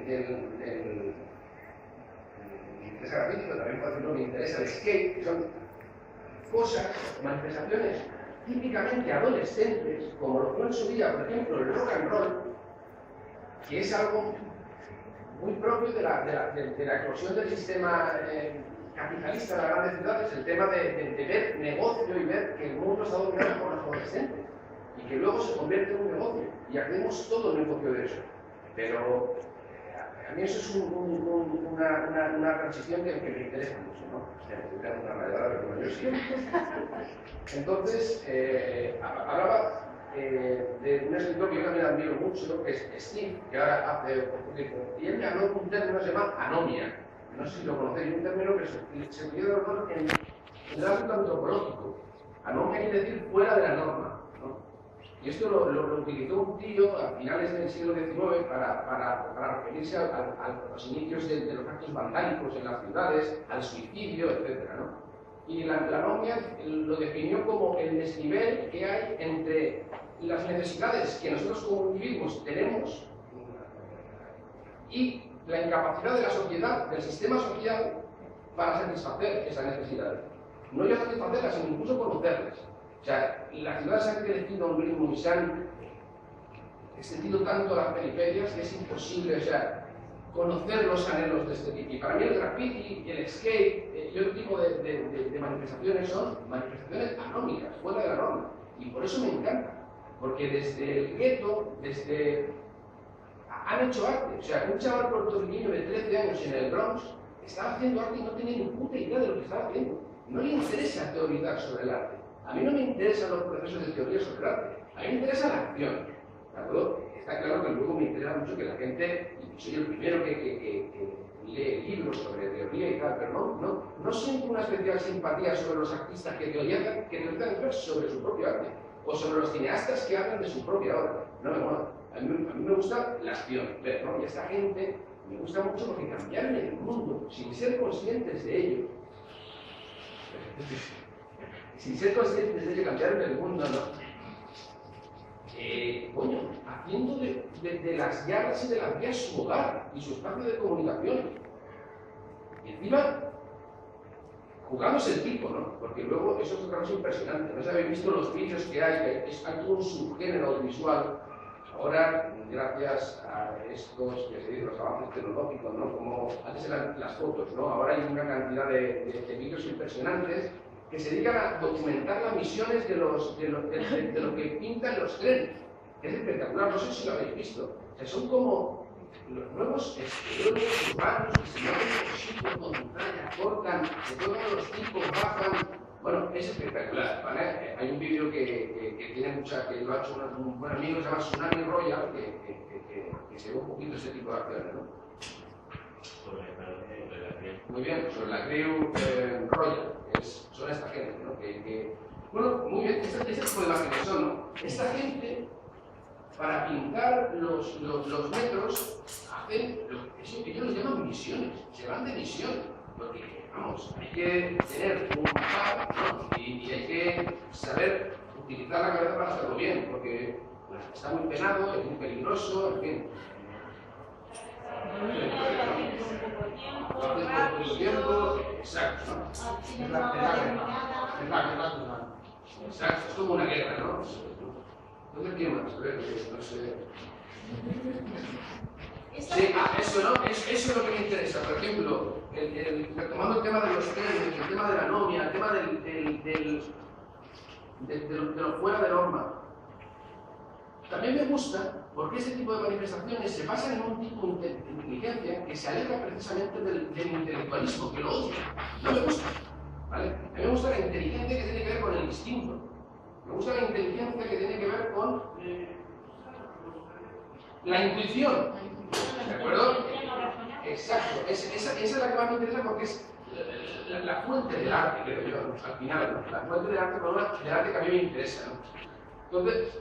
interesa grafítico, también por ejemplo me interesa el skate, que son cosas, manifestaciones típicamente adolescentes, como lo fue en su día, por ejemplo, el rock and roll, que es algo muy propio de la eclosión del sistema capitalista de las grandes ciudades, el tema de ver negocio y ver que el mundo está dominado por los adolescentes y que luego se convierte en un negocio y hacemos todo el negocio de eso. Pero a mí eso es una transición que me interesa mucho, ¿no? O sea, tengo una rayada, pero yo sí. Entonces, hablaba de un escritor que yo también admiro mucho, que es Steve, que ahora hace poco tiempo, y él me habló de un término que se llama anomia. No sé si lo conocéis, un término que se utiliza en el ámbito antropológico. Anomia quiere decir fuera de la norma, ¿no? Y esto lo utilizó un tío a finales del siglo XIX para referirse a los inicios de los actos vandálicos en las ciudades, al suicidio, etc., ¿no? Y la anomia lo definió como el desnivel que hay entre las necesidades que nosotros como individuos tenemos y la incapacidad de la sociedad, del sistema social, para satisfacer esas necesidades. No ya satisfacerlas, sino incluso conocerlas. O sea, las ciudades han crecido a un ritmo y se han extendido tanto a las periferias que es imposible, o sea, conocer los anhelos de este tipo. Y para mí el graffiti, el skate y otro tipo de manifestaciones son manifestaciones anómicas, fuera de la norma. Y por eso me encanta, porque desde el gueto, han hecho arte. O sea, un chaval puertorriqueño de 13 años en el Bronx estaba haciendo arte y no tenía ni puta idea de lo que estaba haciendo. No le interesa teorizar sobre el arte. A mí no me interesan los procesos de teoría sobre el arte. A mí me interesa la acción. ¿De acuerdo? Está claro que luego me interesa mucho que la gente, y soy el primero que lee libros sobre teoría y tal, pero no siento una especial simpatía sobre los artistas que teorizan sobre su propio arte, o sobre los cineastas que hablan de su propia obra. No me mola. A mí me gusta la acción, ¿no? Y a esta gente me gusta mucho porque cambiaron el mundo sin ser conscientes de ello. Sin ser conscientes de ello, cambiaron el mundo, ¿no? Coño, haciendo de las yardas y de las vías su hogar y su espacio de comunicación. Y encima, jugándose el tipo, ¿no? Porque luego eso es otra cosa impresionante. No sé si habéis visto los vídeos que hay todo un subgénero audiovisual. Ahora, gracias a estos que se dicen los avances tecnológicos, ¿no? Como antes eran las fotos, ¿no? Ahora hay una cantidad de vídeos impresionantes que se dedican a documentar las misiones de lo que pintan los trenes. Es espectacular, no sé si lo habéis visto. O sea, son como los nuevos exteriores urbanos que se mueven por sitios con montaña, cortan, de todos los tipos bajan. Bueno, es espectacular, ¿vale? Hay un vídeo que tiene mucha, que lo ha hecho un buen amigo, se llama Tsunami Royal, que se ve un poquito ese tipo de acciones, ¿no? Muy bien, sobre la Crew Royal, son esta gente, ¿no? Bueno, muy bien, este tipo de imágenes son, ¿no? Esta gente, para pintar los metros, hacen eso que ellos los llaman misiones, se van de misión, porque, vamos, hay que tener un mapa, ¿no? y hay que saber utilizar la cabeza para hacerlo bien, porque pues, está muy penado, es muy peligroso, en fin. Exacto, ¿no? Exacto, es como una guerra, ¿no? ¿Dónde quiero más? No sé. Sí, eso, ¿no? Eso es lo que me interesa. Por ejemplo, retomando el tema de los trenes, el tema de la anomia, el tema de lo fuera de norma. También me gusta porque ese tipo de manifestaciones se basan en un tipo de inteligencia que se aleja precisamente del intelectualismo, que lo odia. No me gusta, ¿vale? A mí me gusta la inteligencia que tiene que ver con el instinto. Me gusta la inteligencia que tiene que ver con la intuición. ¿De acuerdo? Exacto. Esa es la que más me interesa porque es la fuente del arte, creo yo, al final, ¿no? La fuente del arte, del arte que a mí me interesa, ¿no? Entonces,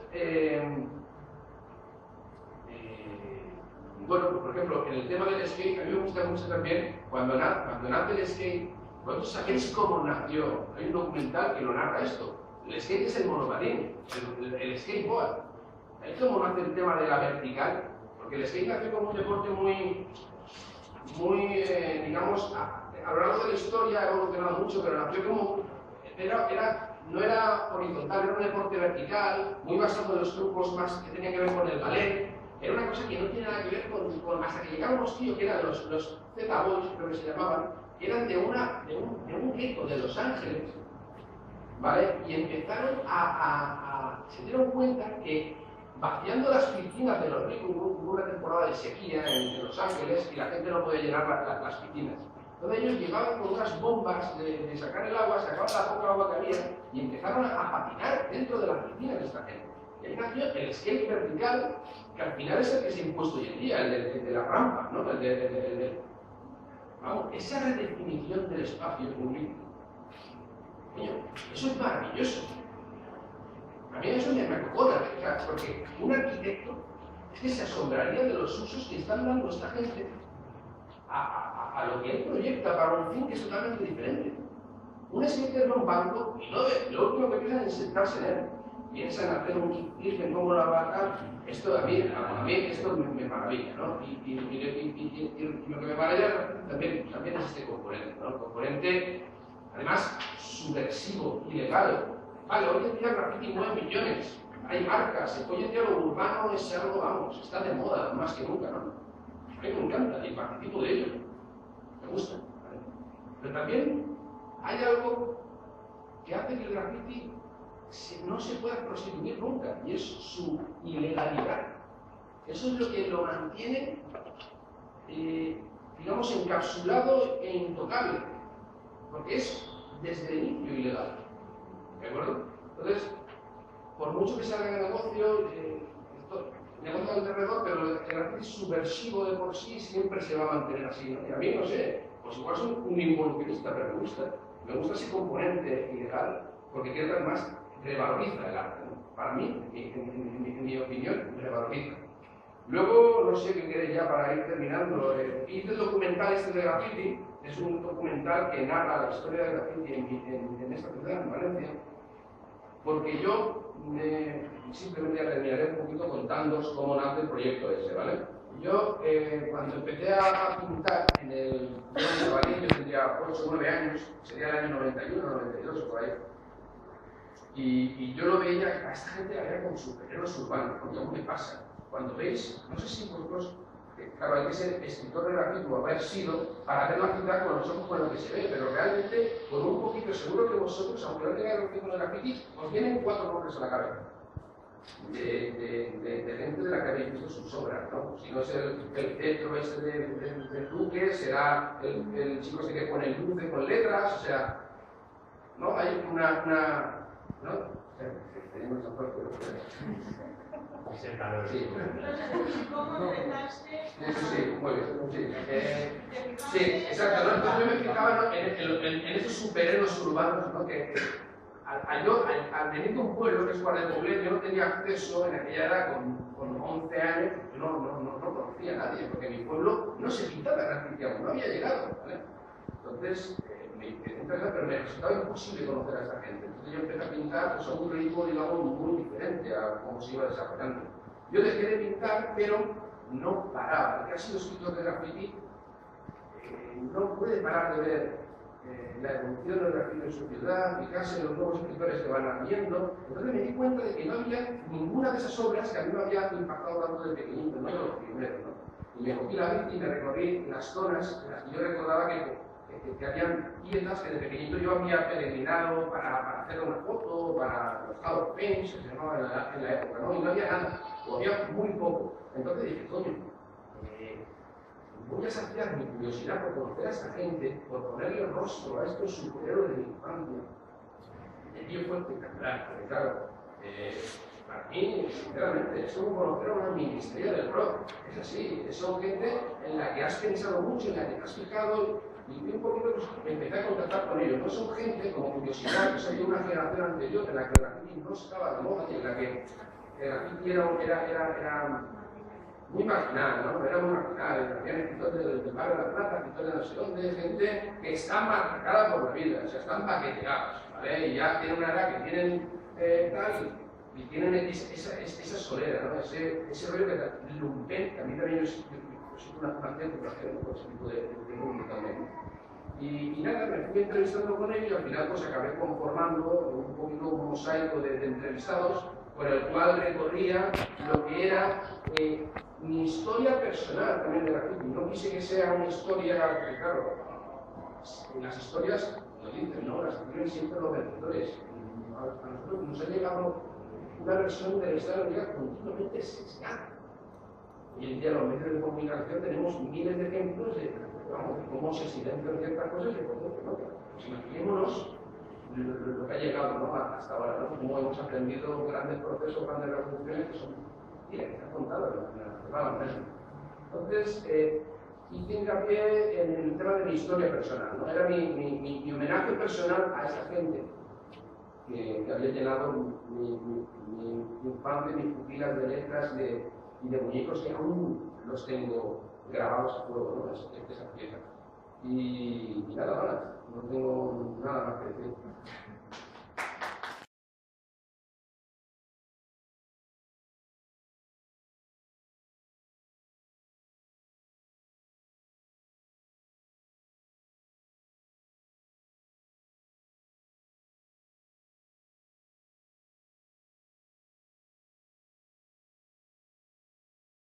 bueno, por ejemplo, en el tema del skate, a mí me gusta mucho también cuando nace el skate. ¿Vosotros sabéis cómo nació? Hay un documental que lo narra esto. El skate es el monopatín, el skateboard. ¿Sabéis cómo nace el tema de la vertical? Porque el skate nació como un deporte muy digamos, a lo largo de la historia ha evolucionado mucho, pero nació como, no era horizontal, era un deporte vertical, muy basado en los trucos más que tenían que ver con el ballet. Era una cosa que no tiene nada que ver con hasta que llegaron unos tíos que eran los Z-Boys, creo que se llamaban, eran de un gueto de Los Ángeles, ¿vale? Y empezaron se dieron cuenta que vaciando las piscinas de los ricos, hubo una temporada de sequía en Los Ángeles y la gente no podía llenar las piscinas. Entonces ellos llegaban con unas bombas de sacar el agua, sacaban la poca agua que había y empezaron a patinar dentro de las piscinas de esta gente. Y ahí nació el skate vertical, que al final es el que se ha impuesto hoy en día, el de la rampa, ¿no? Vamos, esa redefinición del espacio público. Coño, eso es maravilloso. A mí eso me acojona, porque un arquitecto es que se asombraría de los usos que están dando esta gente a lo que él proyecta para un fin que es totalmente diferente. Un skater no un banco y lo último que piensan es sentarse en él. Piensan hacer un kickflip, cómo la va a dar. Esto a mí esto me maravilla, ¿no? Y lo que me maravilla también es este componente, ¿no? El componente, además, subversivo, ilegal. Vale, hoy en día el graffiti mueve millones, hay marcas, hoy en día lo urbano es algo, vamos, está de moda más que nunca, ¿no? A mí me encanta y participo de ello, me gusta, ¿vale? Pero también hay algo que hace que el graffiti no se pueda prostituir nunca, y es su ilegalidad. Eso es lo que lo mantiene, digamos, encapsulado e intocable, porque es desde el inicio ilegal. ¿De acuerdo? Entonces, por mucho que se haga negocio, negocio alrededor, pero el graffiti subversivo de por sí siempre se va a mantener así, ¿no? Y a mí, no sé, pues igual soy un involucrista, pero me gusta ese componente ilegal, porque creo que además revaloriza el arte, ¿no? Para mí, en mi opinión, revaloriza. Luego, no sé qué queréis ya para ir terminando, hice el documental este de graffiti, es un documental que narra la historia de graffiti en esta ciudad, en Valencia, porque yo simplemente ya terminaré un poquito contándoos cómo nace el proyecto ese, ¿vale? Yo, cuando empecé a pintar en el Valencia, yo tendría 8 o 9 años, sería el año 91, 92 o por ahí, y yo lo veía, a esta gente la veía con superhéroes urbanos, ¿no? ¿Cómo me pasa? Cuando veis, no sé si vosotros, claro, hay que ser escritor de graffiti o haber sido para ver la ciudad con los ojos con lo que se ve, pero realmente, con un poquito, seguro que vosotros, aunque no tengáis relación con el graffiti, os vienen 4 nombres a la cabeza de gente de la que habéis visto sus obras, ¿no? Si no es el centro ese de Duque, será el chico ese que pone luces con letras, o sea, ¿no? Hay ¿no? Tenemos esa parte, sí. ¿Cómo empezaste? Sí, muy bien. Sí, exacto. ¿No? Entonces yo me fijaba en esos superhéroes urbanos, ¿no? Que al venir de un pueblo que es Guardiolet, yo no tenía acceso en aquella edad con 11 años, yo no conocía a nadie, porque mi pueblo no se pintaba graffiti, aún no había llegado, ¿vale? Entonces, me interesaba, pero me resultaba imposible conocer a esta gente. Entonces yo empecé a pintar pues, a un ritmo, digamos, muy diferente a cómo se iba desarrollando. Yo dejé de pintar, pero no paraba. El que ha sido escritor de graffiti no puede parar de ver la evolución del graffiti en su ciudad, fijarse en los nuevos escritores que van haciendo. Entonces me di cuenta de que no había ninguna de esas obras que a mí me había impactado tanto de pequeñito, no de los primeros, ¿no? Y me cogí la bici y me recorrí las zonas en las que yo recordaba que habían tiendas que de pequeñito yo había peregrinado para hacer una foto, para los Hall of Fame, se llamaba en la época, ¿no? Y no había nada, o había muy poco. Entonces dije, coño, voy a saciar mi curiosidad por conocer a esta gente, por ponerle rostro a estos superhéroes de mi infancia. El tío fue espectacular, porque claro, para mí, sinceramente, es como conocer a una ministeria del rock. Es así, son gente en la que has pensado mucho, en la que te has fijado. Y un poquito pues, empecé a contactar con ellos. No son gente, como curiosidad, que soy de una generación anterior en la que el graffiti no estaba de moda y en la que el graffiti era muy marginal, ¿no? Era muy marginal. Habían escritores del barrio de la Plata, escritores de no sé dónde, gente que está marcada por la vida, o sea, están paqueteados, ¿vale? Y ya tienen una edad que tienen tal. y tienen esa solera, ¿no? ese rollo que lumpen, que a mí también yo soy una gente por ese tipo de mundo también. Y nada, me fui entrevistando con ellos y al final pues acabé conformando un poquito un mosaico de entrevistados por el cual recorría lo que era mi historia personal también de graffiti. No quise que sea una historia, porque claro, las historias lo dicen, ¿no? Las escriben siempre los vencedores. A nosotros nos ha llegado una versión de la historia que continuamente sesgada. Hoy en día los medios de comunicación tenemos miles de ejemplos de cómo se silencian ciertas cosas y por qué no. Pues imaginémonos lo que ha llegado, ¿no? Hasta ahora, ¿no? Cómo hemos aprendido grandes procesos, grandes revoluciones que son directas, contadas en la mesa. Entonces, hice hincapié en el tema de mi historia personal, ¿no? Era mi homenaje personal a esa gente que había llenado mi infancia, mis pupilas de letras y de muñecos que aún los tengo grabados a fuego, ¿no? Esa pieza. Y nada más, no tengo nada más que decir.